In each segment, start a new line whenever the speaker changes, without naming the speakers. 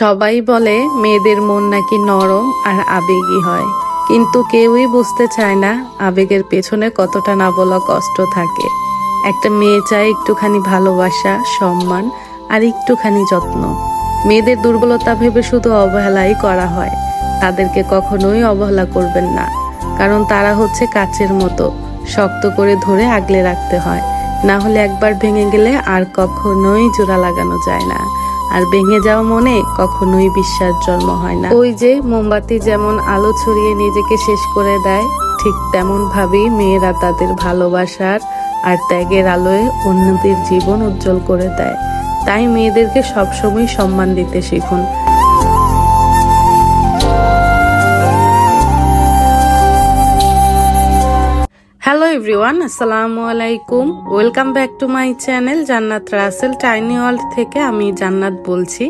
সবাই বলে মেয়েদের মন নাকি নরম আর আবেগী হয়, কিন্তু কেউই বুঝতে চায় না আবেগের পেছনে কতটা না বলা কষ্ট থাকে। একটা মেয়ে চায় একটুখানি ভালোবাসা, সম্মান আর একটুখানি যত্ন। মেয়েদের দুর্বলতা ভেবে শুধু অবহেলাই করা হয়। তাদেরকে কখনোই অবহেলা করবেন না, কারণ তারা হচ্ছে কাচের মতো, শক্ত করে ধরে আগলে রাখতে হয়। না হলে একবার ভেঙে গেলে আর কখনোই জোড়া লাগানো যায় না। আর ভেঙে যাওয়া মনে কখনোই বিশ্বাস জন্ম হয় না। ওই যে মোমবাতি যেমন আলো ছড়িয়ে নিজেকে শেষ করে দেয়, ঠিক তেমন ভাবেই মেয়েরা তাদের ভালোবাসার আর ত্যাগের আলোয় অন্যদের জীবন উজ্জ্বল করে দেয়। তাই মেয়েদেরকে সবসময় সম্মান দিতে শিখুন। হ্যালো এভরিওয়ান, আসসালামু আলাইকুম। Welcome back to my channel জান্নাত রাসেল টাইনি ওয়ার্ল্ড থেকে। আমি জান্নাত বলছি,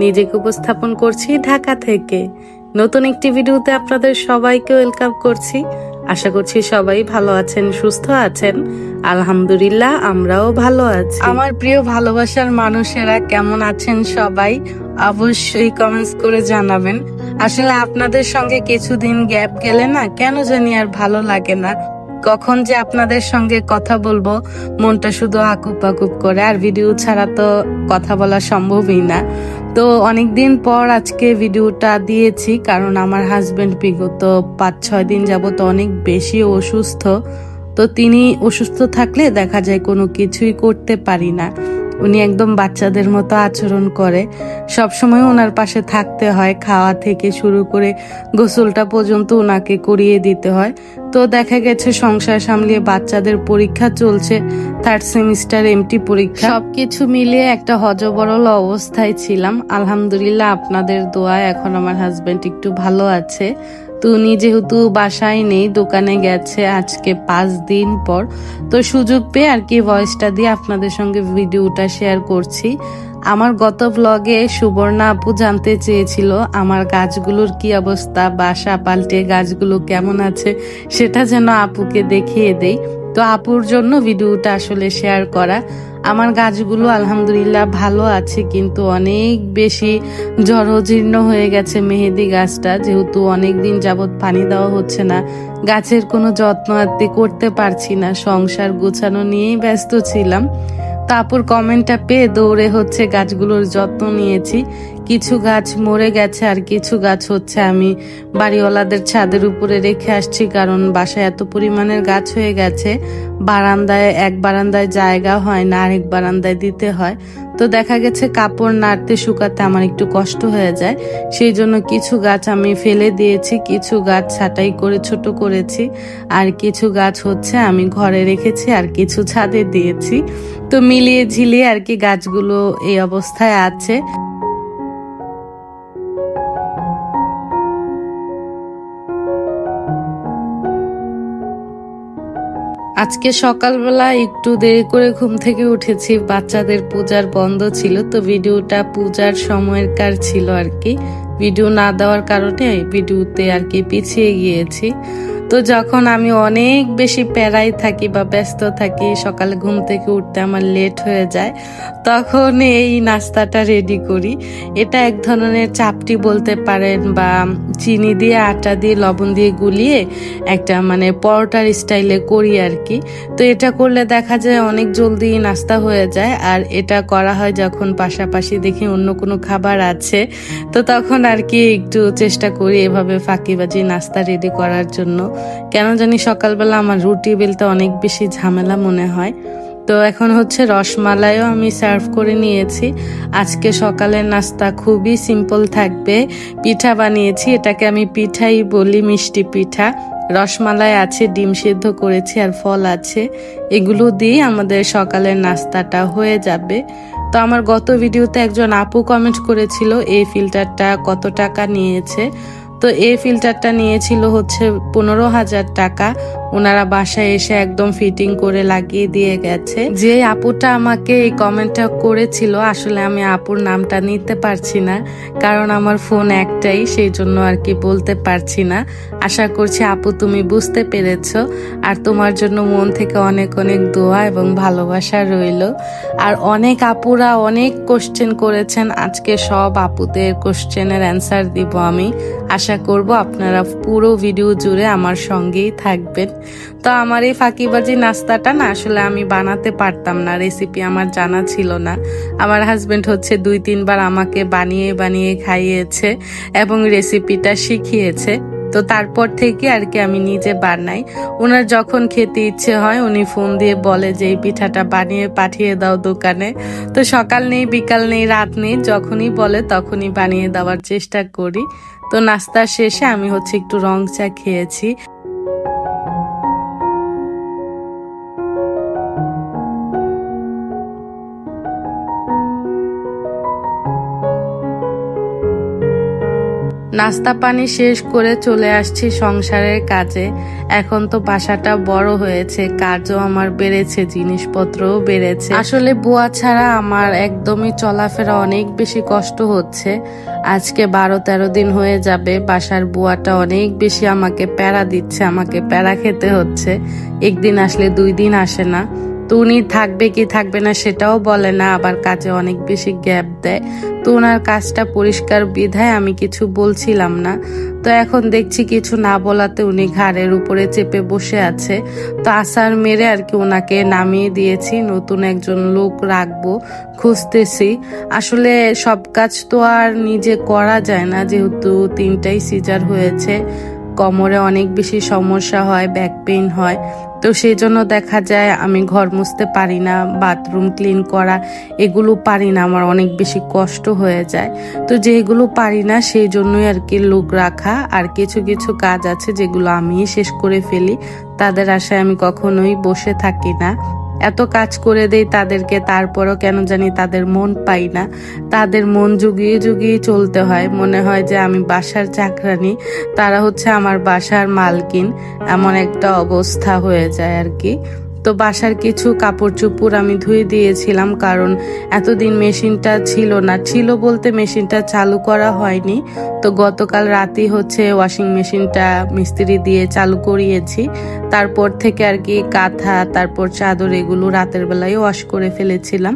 নিজেকে উপস্থাপন করছি ঢাকা থেকে। নতুন একটি ভিডিওতে আপনাদের সবাইকে ওয়েলকাম করছি। আশা করছি সবাই ভালো আছেন, সুস্থ আছেন। আলহামদুলিল্লাহ, আমরাও ভালো আছি। আমার প্রিয় ভালোবাসার মানুষেরা কেমন আছেন সবাই? অবশ্যই কমেন্টস করে জানাবেন। আসলে আপনাদের সঙ্গে কিছুদিন গ্যাপ গেলে না কেন জানি আর ভালো লাগে না। কখন যে আপনাদের সঙ্গে কথা বলবো মনটা শুধু আকুপ আকুপ করে, আর ভিডিও ছাড়া তো কথা বলা সম্ভবই না। তো অনেকদিন পর আজকে ভিডিওটা দিয়েছি, কারণ আমার হাজবেন্ড বিগত 5-6 দিন যাবত অনেক বেশি অসুস্থ। তো তিনি অসুস্থ থাকলে দেখা যায় কোনো কিছুই করতে পারি না। উনি একদম বাচ্চাদের মতো আচরণ করে, সবসময় ওনার পাশে থাকতে হয়। খাওয়া থেকে শুরু করে গোসলটা পর্যন্ত ওনাকে করিয়ে দিতে হয়। তো দেখা গেছে সংসার সামলিয়ে বাচ্চাদের পরীক্ষা চলছে, 3rd সেমিস্টার এমটি পরীক্ষা, সবকিছু মিলিয়ে একটা হযবরল অবস্থায় ছিলাম। আলহামদুলিল্লাহ, আপনাদের দোয়ায় এখন আমার হাজবেন্ড একটু ভালো আছে। তো উনি যেহেতু বাসায় নেই, দোকানে গেছে আজকে 5 দিন পর, তো সুযোগ পেয়ে আর কি ভয়েসটা দিয়ে আপনাদের সঙ্গে ভিডিওটা শেয়ার করছি। আমার গত ব্লগে সুবর্ণা আপু জানতে চেয়েছিল আমার গাছগুলোর কি অবস্থা, বাসা পাল্টে গাছগুলো কেমন আছে, সেটা যেন আপুকে দেখিয়ে দেই। তো আপুর জন্য ভিডিওটা আসলে শেয়ার করা। আমার গাছগুলো আলহামদুলিল্লাহ ভালো আছে, কিন্তু অনেক বেশি জরাজীর্ণ হয়ে গেছে মেহেদি গাছটা, যেহেতু অনেকদিন যাবৎ পানি দেওয়া হচ্ছে না। গাছের কোনো যত্ন আত্তি করতে পারছি না, সংসার গোছানো নিয়েই ব্যস্ত ছিলাম। তারপর কমেন্টটা পেয়ে দৌড়ে হচ্ছে গাছগুলোর যত্ন নিয়েছি। কিছু গাছ মরে গেছে, আর কিছু গাছ হচ্ছে আমি বাড়িওয়ালাদের ছাদের উপরে রেখে আসছি, কারণ বাসায় এত পরিমাণের গাছ হয়ে গেছে। এক বারান্দায় জায়গা হয় না, আরেক বারান্দায় দিতে হয়। তো দেখা গেছে কাপড় নাড়তে শুকাতে আমার একটু কষ্ট হয়ে যায়, সেই জন্য কিছু গাছ আমি ফেলে দিয়েছি, কিছু গাছ ছাঁটাই করে ছোট করেছি, আর কিছু গাছ হচ্ছে আমি ঘরে রেখেছি, আর কিছু ছাদে দিয়েছি। তো মিলিয়ে ঝিলিয়ে আর কি গাছগুলো এই অবস্থায় আছে। আজকে সকালবেলা একটু দেরি করে ঘুম থেকে উঠেছি, বাচ্চাদের পূজার বন্ধ ছিল। তো ভিডিওটা পূজার সময়কার ছিল আর কি, ভিডিও না দেওয়ার কারণে ভিডিওতে আর কি পিছিয়ে গিয়েছি। তো যখন আমি অনেক বেশি প্যারায় থাকি বা ব্যস্ত থাকি, সকালে ঘুম থেকে উঠতে আমার লেট হয়ে যায়, তখন এই নাস্তাটা রেডি করি। এটা এক ধরনের চাপটি বলতে পারেন, বা চিনি দিয়ে আটা দিয়ে লবণ দিয়ে গুলিয়ে একটা মানে পরোটার স্টাইলে করি আর কি। তো এটা করলে দেখা যায় অনেক জলদি নাস্তা হয়ে যায়। আর এটা করা হয় যখন পাশাপাশি দেখি অন্য কোনো খাবার আছে, তো তখন আর কি একটু চেষ্টা করি এভাবে ফাঁকিবাজি নাস্তা রেডি করার জন্য। কেন জানি সকালবেলা আমার রুটি বেলতে অনেক বেশি ঝামেলা মনে হয়। তো এখন হচ্ছে রসমালাইও আমি সার্ভ করে নিয়েছি। আজকে সকালের নাস্তা খুবই সিম্পল থাকবে। পিঠা বানিয়েছি, এটাকে আমি পিঠাই বলি, মিষ্টি পিঠা। রসমালাই আছে, ডিম সিদ্ধ করেছি, আর ফল আছে। এগুলো দিয়ে আমাদের সকালের নাস্তাটা হয়ে যাবে। তো আমার গত ভিডিওতে একজন আপু কমেন্ট করেছিল এই ফিল্টারটা কত টাকা নিয়েছে। তো এই ফিল্টারটা নিয়েছিল হচ্ছে 15,000 টাকা। ওনারা বাসায় এসে একদম ফিটিং করে লাগিয়ে দিয়ে গেছে। যে আপুটা আমাকে এই কমেন্টটা করেছিল, আসলে আমি আপুর নামটা নিতে পারছি না, কারণ আমার ফোন একটাই, সেই জন্য আর কি বলতে পারছি না। আশা করছি আপু তুমি বুঝতে পেরেছো, আর তোমার জন্য মন থেকে অনেক অনেক দোয়া এবং ভালোবাসা রইল। আর অনেক আপুরা অনেক কোশ্চেন করেছেন, আজকে সব আপুদের কোশ্চেনের অ্যান্সার দিব আমি। আশা করব আপনারা পুরো ভিডিও জুড়ে আমার সঙ্গেই থাকবেন। তো আমার এই ফাঁকিবাজি নাস্তাটা না আসলে আমি বানাতে পারতাম না, রেসিপি আমার জানা ছিল না। আমার হাজবেন্ড হচ্ছে 2-3 বার আমাকে বানিয়ে বানিয়ে খাইয়েছে এবং রেসিপিটা শিখিয়েছে। তো তারপর থেকে আর কি আমি নিজে বানাই। ওনার যখন খেতে ইচ্ছে হয় উনি ফোন দিয়ে বলে যে এই পিঠাটা বানিয়ে পাঠিয়ে দাও দোকানে। তো সকাল নেই, বিকাল নেই, রাত নেই, যখনই বলে তখনই বানিয়ে দেওয়ার চেষ্টা করি। তো নাস্তার শেষে আমি হচ্ছে একটু রং চা খেয়েছি। নাস্তা পানি শেষ করে চলে আসছি সংসারের কাজে। এখন তো বাসাটা বড় হয়েছে, কাজও আমার বেড়েছে, জিনিসপত্রও বেড়েছে। আসলে বুয়া ছাড়া আমার একদমই চলাফেরা অনেক বেশি কষ্ট হচ্ছে। আজকে 12-13 দিন হয়ে যাবে বাসার বুয়াটা অনেক বেশি আমাকে প্যারা দিচ্ছে, আমাকে প্যারা খেতে হচ্ছে। একদিন আসলে 2 দিন আসে না। তো উনি থাকবে কি থাকবে না সেটাও বলে না, আবার কাজে অনেক বেশি গ্যাপ দেয়। তো ওনার কাজটা পরিষ্কার বিধায় আমি কিছু বলছিলাম না। তো এখন দেখছি কিছু না বলাতে উনি ঘাড়ের উপরে চেপে বসে আছে। তো আসার মেরে আর কি ওনাকে নামিয়ে দিয়েছি, নতুন একজন লোক রাখবো খুঁজতেছি। আসলে সব কাজ তো আর নিজে করা যায় না, যেহেতু 3টাই সিজার হয়েছে। কোমরে অনেক বেশি সমস্যা হয়, ব্যাক পেইন হয়। তো সেই জন্য দেখা যায় আমি ঘর মুছতে পারি না, বাথরুম ক্লিন করা এগুলো পারি না, আমার অনেক বেশি কষ্ট হয়ে যায়। তো যেগুলো পারি না সেই জন্যই আর কি লোক রাখা। আর কিছু কিছু কাজ আছে যেগুলো আমিই শেষ করে ফেলি, তাদের আশায় আমি কখনোই বসে থাকি না। এত কাজ করে দেই তাদেরকে, তারপরও কেন জানি তাদের মন পাই না। তাদের মন জুগিয়ে জুগিয়ে চলতে হয়, মনে হয় যে আমি বাসার চাকরানি, তারা হচ্ছে আমার বাসার মালকিন, এমন একটা অবস্থা হয়ে যায় আর কি। তো বাসার কিছু কাপড় চোপড় আমি ধুয়ে দিয়েছিলাম, কারণ এতদিন মেশিনটা ছিল না, ছিল বলতে মেশিনটা চালু করা হয়নি। তো গতকাল রাতেই হচ্ছে ওয়াশিং মেশিনটা মিস্ত্রি দিয়ে চালু করিয়েছি। তারপর থেকে আর কি কাঁথা, তারপর চাদর এগুলো রাতের বেলায় ওয়াশ করে ফেলেছিলাম।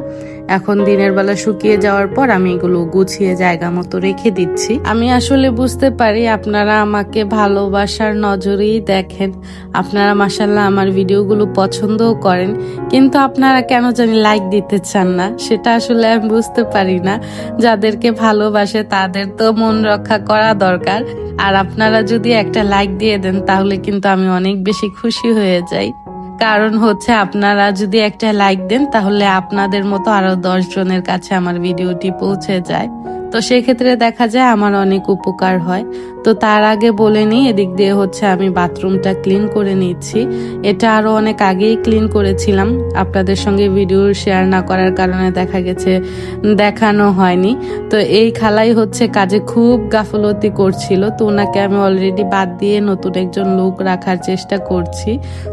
এখন দিনের বেলা শুকিয়ে যাওয়ার পর আমি এগুলো গুছিয়ে জায়গা মতো রেখে দিচ্ছি। আমি আসলে বুঝতে পারি আপনারা আমাকে ভালোবাসার নজরেই দেখেন, আপনারা মাশাআল্লাহ আমার ভিডিওগুলো পছন্দও করেন, কিন্তু আপনারা কেন জানি লাইক দিতে চান না, সেটা আসলে আমি বুঝতে পারি না। যাদেরকে ভালোবাসে তাদের তো মন রক্ষা করা দরকার, আর আপনারা যদি একটা লাইক দিয়ে দেন তাহলে কিন্তু আমি অনেক বেশি খুশি হয়ে যাই। কারণ হচ্ছে আপনারা যদি একটা লাইক দেন তাহলে আপনাদের মতো আরো 10 জনের কাছে আমার ভিডিওটি পৌঁছে যায়। তো সেক্ষেত্রে দেখা যায় আমার অনেক উপকার হয়। তো তার আগে বলে নিই, এদিক দিয়ে হচ্ছে আমি বাথরুমটা ক্লিন করে নিচ্ছি। এটা আরো অনেক আগেই ক্লিন করেছিলাম, আপনাদের সঙ্গে ভিডিও শেয়ার না করার কারণে দেখা গেছে দেখানো হয়নি। তো এই খালাই হচ্ছে কাজে খুব গাফলতি করছিল, তো ওনাকে আমি অলরেডি বাদ দিয়ে নতুন একজন লোক রাখার চেষ্টা করছি।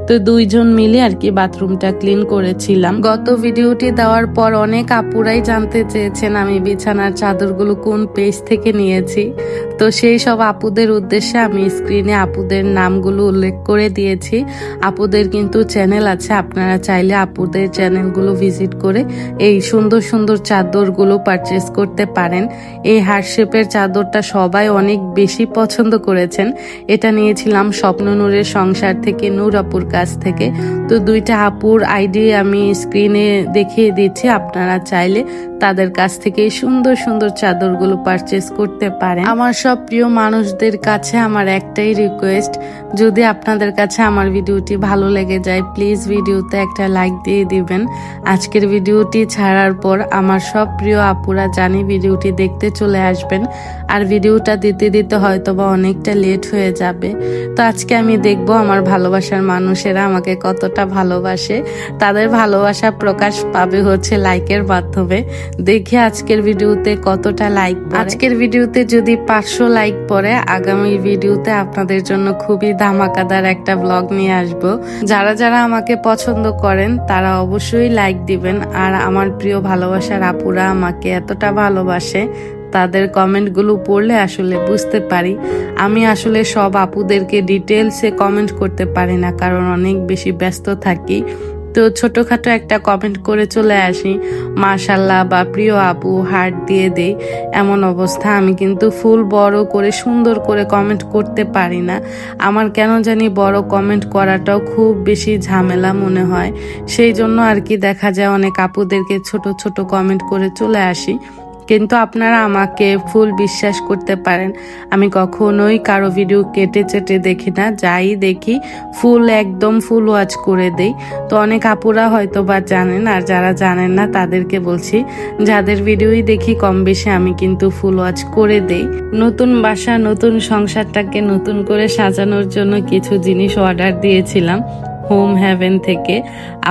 তো 2 জন মিলে আর কি বাথরুমটা ক্লিন করেছিলাম। গত ভিডিওটি দেওয়ার পর অনেক আপুরাই জানতে চেয়েছেন আমি বিছানার চাদরগুলো কোন পেজ থেকে নিয়েছি। তো সেই সব আপুদের উদ্দেশ্যে আমি স্ক্রিনে আপুদের নামগুলো উল্লেখ করে দিয়েছি। আপুদের কিন্তু চ্যানেল আছে, আপনারা চাইলে আপুদের চ্যানেলগুলো ভিজিট করে এই সুন্দর সুন্দর চাদরগুলো পারচেস করতে পারেন। এই হার্ট শেপের চাদরটা সবাই অনেক বেশি পছন্দ করেছেন। এটা নিয়েছিলাম স্বপ্ন নূরের সংসার থেকে, নূর আপুর কাছ থেকে। তো 2টা আপুর আইডি আমি স্ক্রিনে দেখিয়ে দিচ্ছি, আপনারা চাইলে তাদের কাছ থেকে সুন্দর সুন্দর চাদরগুলো পারচেস করতে পারেন। আমার সব প্রিয় মানুষদের কাছে আমার একটাই রিকোয়েস্ট, যদি আপনাদের কাছে আমার ভিডিওটি ভালো লেগে যায় প্লিজ ভিডিওতে একটা লাইক দিয়ে দিবেন। আজকের ভিডিওটি ছাড়ার পর আমার সব প্রিয় আপুরা জানি ভিডিওটি দেখতে চলে আসবেন, আর ভিডিওটা দিতে দিতে হয়তোবা অনেকটা লেট হয়ে যাবে। তো আজকে আমি দেখবো আমার ভালোবাসার মানুষেরা আমাকে কতটা ভালোবাসে। তাদের ভালোবাসা প্রকাশ পাবে হচ্ছে লাইকের মাধ্যমে। দেখি আজকের ভিডিওতে কতটা লাইক। আজকের ভিডিওতে যদি 500 500 লাইক পরে আগামী ভিডিওতে আপনাদের জন্য খুবই ধামাকাদার একটা ব্লগ নিয়ে আসব। যারা যারা আমাকে পছন্দ করেন তারা অবশ্যই লাইক দিবেন। আর আমার প্রিয় ভালোবাসার আপুরা আমাকে এতটা ভালোবাসে, তাদের কমেন্টগুলো পড়লে আসলে বুঝতে পারি আমি আসলে সব আপুদেরকে ডিটেলসে কমেন্ট করতে পারি না, কারণ অনেক বেশি ব্যস্ত থাকি। তো ছোটখাটো একটা কমেন্ট করে চলে আসি, মাশাল্লাহ বা প্রিয় আপু হার্ট দিয়ে দেই, এমন অবস্থা। আমি কিন্তু ফুল বড় করে সুন্দর করে কমেন্ট করতে পারি না। আমার কেন জানি বড় কমেন্ট করাটাও খুব বেশি ঝামেলা মনে হয়, সেই জন্য আর কি দেখা যায় অনেক আপুদেরকে ছোট ছোট কমেন্ট করে চলে আসি। কিন্তু আপনারা আমাকে ফুল বিশ্বাস করতে পারেন, আমি কখনোই কারো ভিডিও কেটে চেটে দেখি না, যাই দেখি ফুল একদম ফুল ওয়াচ করে দেই। তো অনেক আপুরা হয়তো বা জানেন, আর যারা জানেন না তাদেরকে বলছি, যাদের ভিডিওই দেখি কম বেশি আমি কিন্তু ফুল ওয়াচ করে দেই। নতুন বাসা নতুন সংসারটাকে নতুন করে সাজানোর জন্য কিছু জিনিস অর্ডার দিয়েছিলাম হোম হেভেন থেকে।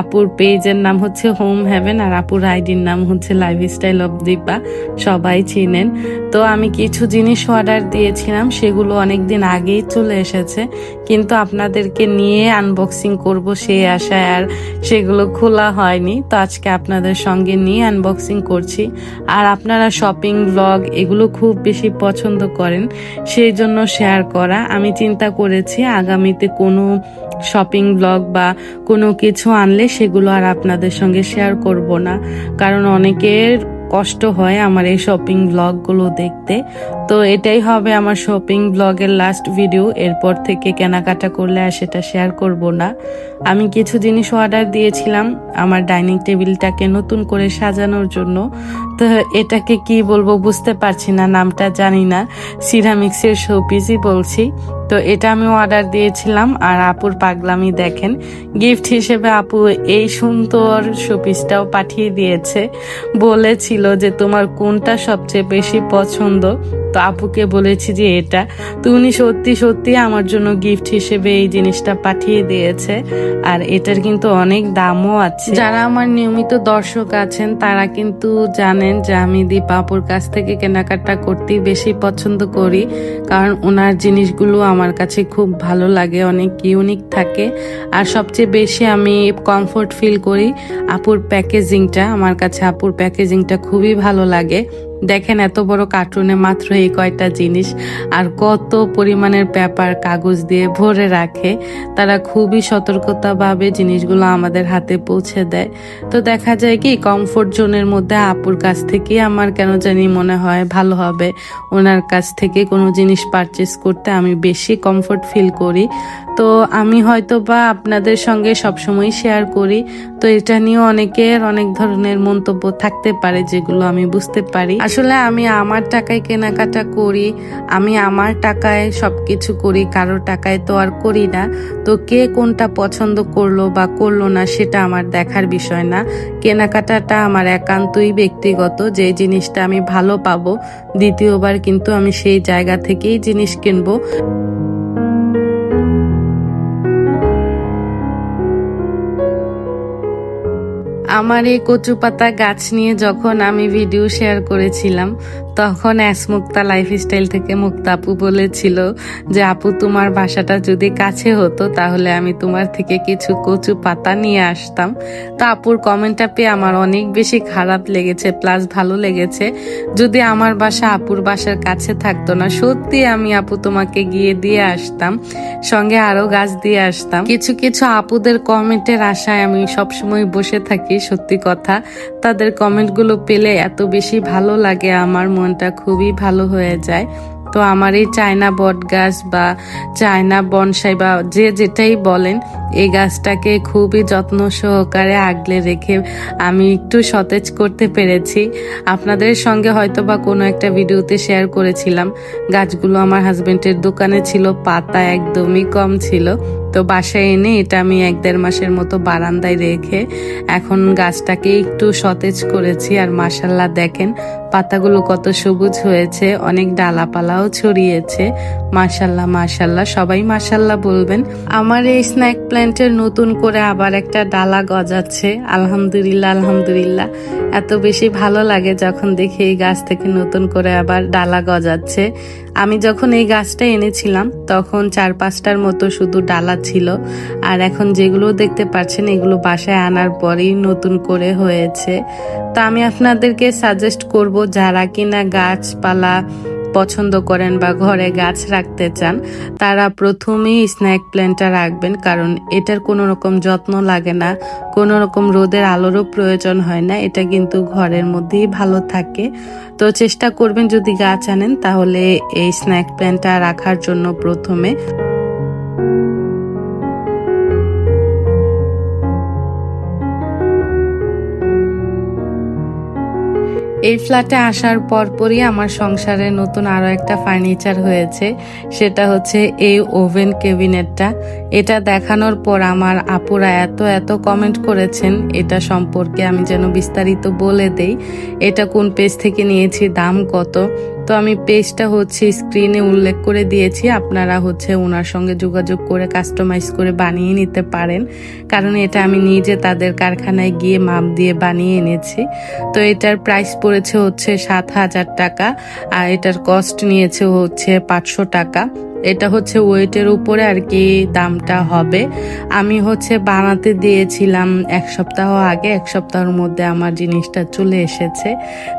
আপুর পেজের নাম হচ্ছে হোম হেভেন আর আপুর আইডির নাম হচ্ছে লাইফস্টাইল অফ দীপা, সবাই চিনেন। তো আমি কিছু জিনিস অর্ডার দিয়েছিলাম, সেগুলো অনেকদিন আগেই চলে এসেছে, কিন্তু আপনাদেরকে নিয়ে আনবক্সিং করব সেই আশায় আর সেগুলো খোলা হয়নি। তো আজকে আপনাদের সঙ্গে নিয়ে আনবক্সিং করছি। আর আপনারা শপিং ব্লগ এগুলো খুব বেশি পছন্দ করেন, সেই জন্য শেয়ার করা। আমি চিন্তা করেছি আগামীতে কোনো শপিং ব্লগ বা কোনো কিছু আনলে সেগুলো আর আপনাদের সঙ্গে শেয়ার করব না, কারণ অনেকের কষ্ট হয় আমার এই শপিং ব্লগগুলো দেখতে। তো এটাই হবে আমার শপিং ব্লগের লাস্ট ভিডিও, এরপর থেকে কেনাকাটা করলে আর সেটা শেয়ার করব না। আমি কিছু জিনিস অর্ডার দিয়েছিলাম আমার ডাইনিং টেবিলটাকে নতুন করে সাজানোর জন্য। তো এটাকে কি বলবো বুঝতে পারছি না, নামটা জানি না, সিরামিক্সের শোপিসই বলছি। তো এটা আমি অর্ডার দিয়েছিলাম। আর আপুর পাগলামি দেখেন, গিফট হিসেবে আপু এই সুন্দর শোপিসটাও পাঠিয়ে দিয়েছে, বলেছিল যে তোমার কোনটা সবচেয়ে বেশি পছন্দ। তো আপুকে বলেছি যে এটা, তো উনি সত্যি সত্যি আমার জন্য গিফট হিসেবে এই জিনিসটা পাঠিয়ে দিয়েছে। আর এটার কিন্তু অনেক দামও আছে। যারা আমার নিয়মিত দর্শক আছেন তারা কিন্তু জানেন যে আমি দীপা আপুর কাছ থেকে কেনাকাটা করতেই বেশি পছন্দ করি, কারণ ওনার জিনিসগুলো আমার কাছে খুব ভালো লাগে, অনেক ইউনিক থাকে। আর সবচেয়ে বেশি আমি কমফোর্ট ফিল করি আপুর প্যাকেজিংটা, আমার কাছে আপুর প্যাকেজিংটা খুবই ভালো লাগে। দেখেন এত বড় কার্টুনে মাত্র এই কয়টা জিনিস, আর কত পরিমাণের পেপার কাগজ দিয়ে ভরে রাখে। তারা খুবই সতর্কতাভাবে জিনিসগুলো আমাদের হাতে পৌঁছে দেয়। তো দেখা যায় কি কমফোর্ট জোনের মধ্যে আপুর কাছ থেকে আমার কেন জানি মনে হয় ভালো হবে, ওনার কাছ থেকে কোনো জিনিস পারচেস করতে আমি বেশি কমফোর্ট ফিল করি। তো আমি হয়তো বা আপনাদের সঙ্গে সবসময় শেয়ার করি, তো এটা নিয়ে অনেকের অনেক ধরনের মন্তব্য থাকতে পারে যেগুলো আমি বুঝতে পারি। আসলে আমি আমার টাকায় কেনাকাটা করি, আমি আমার টাকায় সবকিছু করি, কারোর টাকায় তো আর করি না। তো কে কোনটা পছন্দ করলো বা করলো না সেটা আমার দেখার বিষয় না। কেনাকাটাটা আমার একান্তই ব্যক্তিগত, যে জিনিসটা আমি ভালো পাবো দ্বিতীয়বার কিন্তু আমি সেই জায়গা থেকেই জিনিস কিনবো। আমার এই কচু পাতা গাছ নিয়ে যখন আমি ভিডিও শেয়ার করেছিলাম, তখন মুক্তা লাইফস্টাইল থেকে মুক্তা আপু বলেছিল যে আপু তোমার বাসাটা যদি কাছে হতো তাহলে আমি তোমার থেকে কিছু কচু পাতা নিয়ে আসতাম। তো আপুর কমেন্টটা পেয়ে আমার অনেক বেশি খারাপ লেগেছে, প্লাস ভালো লেগেছে। যদি আমার বাসা আপুর বাসার কাছে থাকতো না, সত্যি আমি আপু তোমাকে গিয়ে দিয়ে আসতাম, সঙ্গে আরো গাছ দিয়ে আসতাম। কিছু কিছু আপুদের কমেন্টের আশায় আমি সবসময় বসে থাকি, সত্যি কথা। তাদের কমেন্টগুলো পেলে এত বেশি ভালো লাগে, আমার মনটা খুবই ভালো হয়ে যায়। তো আমার এই চায়না বট গাছ বা চায়না বনসাই বা যে যেটাই বলেন, এই গাছটাকে খুবই যত্ন সহকারে আগলে রেখে আমি একটু সতেজ করতে পেরেছি। আপনাদের সঙ্গে হয়তো বা কোনো একটা ভিডিওতে শেয়ার করেছিলাম, গাছগুলো আমার হাজবেন্ডের দোকানে ছিল, পাতা একদমই কম ছিল। তো বাসায় এনে এটা আমি 1-1.5 মাসের মতো বারান্দায় রেখে এখন গাছটাকে একটু সতেজ করেছি। আর মাশাআল্লাহ দেখেন পাতাগুলো কত সবুজ হয়েছে, অনেক ডালাপালাও ছড়িয়েছে। মাশাআল্লাহ মাশাআল্লাহ, সবাই মাশাআল্লাহ বলবেন। আমার এই স্ন্যাক প্ল্যান্টের নতুন করে আবার একটা ডালা গজাচ্ছে। আলহামদুলিল্লাহ আলহামদুলিল্লাহ, এত বেশি ভালো লাগে যখন দেখি এই গাছ থেকে নতুন করে আবার ডালা গজাচ্ছে। আমি যখন এই গাছটা এনেছিলাম তখন 4-5টার মতো শুধু ডালা ছিল, আর এখন যেগুলো দেখতে পাচ্ছেন এগুলো বাসায় আনার পরেই নতুন করে হয়েছে। তো আমি আপনাদেরকে সাজেস্ট করব যারা কিনা গাছপালা পছন্দ করেন বা ঘরে গাছ রাখতে চান তারা প্রথমেই স্ন্যাক প্ল্যান্টটা রাখবেন, কারণ এটার কোনো রকম যত্ন লাগে না, কোনো রকম রোদের আলোরও প্রয়োজন হয় না, এটা কিন্তু ঘরের মধ্যেই ভালো থাকে। তো চেষ্টা করবেন যদি গাছ আনেন তাহলে এই স্ন্যাক প্ল্যান্টটা রাখার জন্য প্রথমে। এই ফ্ল্যাটে আসার পরপরই আমার সংসারে নতুন আরো একটা ফার্নিচার হয়েছে, সেটা হচ্ছে এই ওভেন ক্যাবিনেটটা। এটা দেখানোর পর আমার আপুরা এত কমেন্ট করেছেন এটা সম্পর্কে, আমি যেন বিস্তারিত বলে দেই এটা কোন পেজ থেকে নিয়েছি, দাম কত। তো আমি পেজটা হচ্ছে স্ক্রিনে উল্লেখ করে দিয়েছি, আপনারা হচ্ছে ওনার সঙ্গে যোগাযোগ করে কাস্টমাইজ করে বানিয়ে নিতে পারেন, কারণ এটা আমি নিজে তাদের কারখানায় গিয়ে মাপ দিয়ে বানিয়ে এনেছি। তো এটার প্রাইস পড়েছে হচ্ছে 7,000 টাকা, আর এটার কস্ট নিয়েছে হচ্ছে 500 টাকা। এটা হচ্ছে ওয়েটের উপরে আর কি দামটা হবে। আমি হচ্ছে বানাতে দিয়েছিলাম 1 সপ্তাহ আগে, 1 সপ্তাহের মধ্যে আমার জিনিসটা চলে এসেছে।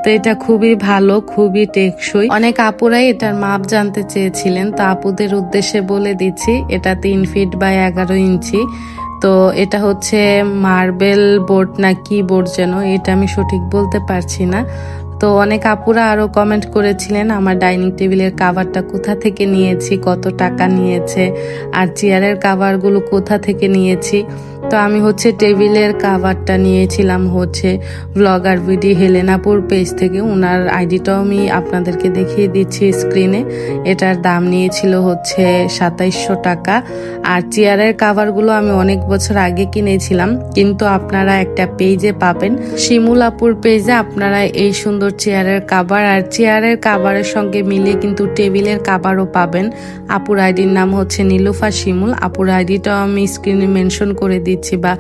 তো এটা খুবই ভালো, খুবই টেকসই। অনেক আপুরাই এটার মাপ জানতে চেয়েছিলেন, তো আপুদের উদ্দেশ্যে বলে দিচ্ছি এটা 3 ফিট বাই 11 ইঞ্চি। তো এটা হচ্ছে মার্বেল বোর্ড না কি বোর্ড যেন, এটা আমি সঠিক বলতে পারছি না। তো অনেক আপুরা আরো কমেন্ট করেছিলেন আমার ডাইনিং টেবিলের কাভারটা কোথা থেকে নিয়েছি, কত টাকা নিয়েছে, আর চেয়ারের কাভারগুলো কোথা থেকে নিয়েছি। তো আমি হচ্ছে টেবিলের কাভারটা নিয়েছিলাম হচ্ছে ব্লগার ভিডি হেলেনাপুর পেজ থেকে, ওনার আইডিটাও আমি আপনাদেরকে দেখিয়ে দিচ্ছি স্ক্রিনে। এটার দাম নিয়েছিল হচ্ছে 2700 টাকা। আর চেয়ারের কাভারগুলো আমি অনেক বছর আগে কিনেছিলাম, কিন্তু আপনারা একটা পেজে পাবেন, শিমুলাপুর পেজে আপনারা এই সুন্দর চেয়ারের কাভার আর চেয়ারের কাভারের সঙ্গে মিলিয়ে কিন্তু টেবিলের কাভারও পাবেন। আপুর আইডির নাম হচ্ছে নীলুফা শিমুল। আপুর আইডিটাও আমি স্ক্রিনে মেনশন করে দিচ্ছি বা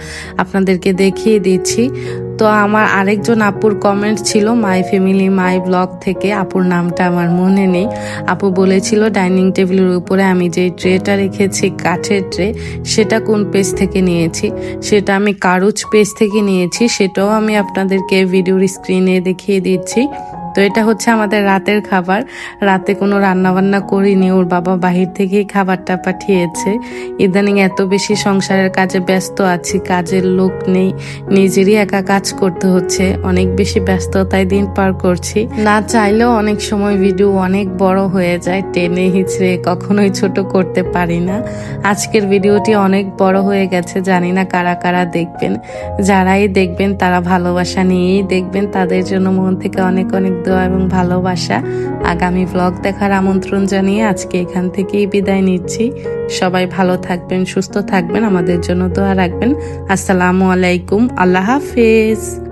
আপনাদেরকে দেখিয়ে দিচ্ছি। তো আমার আরেকজন আপুর কমেন্ট ছিল মাই ফ্যামিলি মাই ব্লগ থেকে, আপুর নামটা আমার মনে নেই। আপু বলেছিল ডাইনিং টেবিলের উপরে আমি যে ট্রেটা রেখেছি কাঠের ট্রে, সেটা কোন পেজ থেকে নিয়েছি। সেটা আমি কারুচ পেজ থেকে নিয়েছি, সেটাও আমি আপনাদেরকে ভিডিওর স্ক্রিনে দেখিয়ে দিচ্ছি। তো এটা হচ্ছে আমাদের রাতের খাবার, রাতে কোনো রান্নাবান্না করিনি, ওর বাবা বাহির থেকেই খাবারটা পাঠিয়েছে। ইদানিং এত বেশি সংসারের কাজে ব্যস্ত আছি, কাজের লোক নেই, নিজেরই একা কাজ করতে হচ্ছে, অনেক বেশি ব্যস্ততায় দিন পার করছি। না চাইলেও অনেক সময় ভিডিও অনেক বড় হয়ে যায়, টেনে হিচড়ে কখনোই ছোট করতে পারি না। আজকের ভিডিওটি অনেক বড় হয়ে গেছে, জানি না কারা কারা দেখবেন। যারাই দেখবেন তারা ভালোবাসা নিয়েই দেখবেন, তাদের জন্য মন থেকে অনেক অনেক দোয়া এবং ভালোবাসা। আগামী ব্লগ দেখার আমন্ত্রণ জানিয়ে আজকে এখান থেকেই বিদায় নিচ্ছি। সবাই ভালো থাকবেন, সুস্থ থাকবেন, আমাদের জন্য দোয়া রাখবেন। আসসালামু আলাইকুম, আল্লাহ হাফেজ।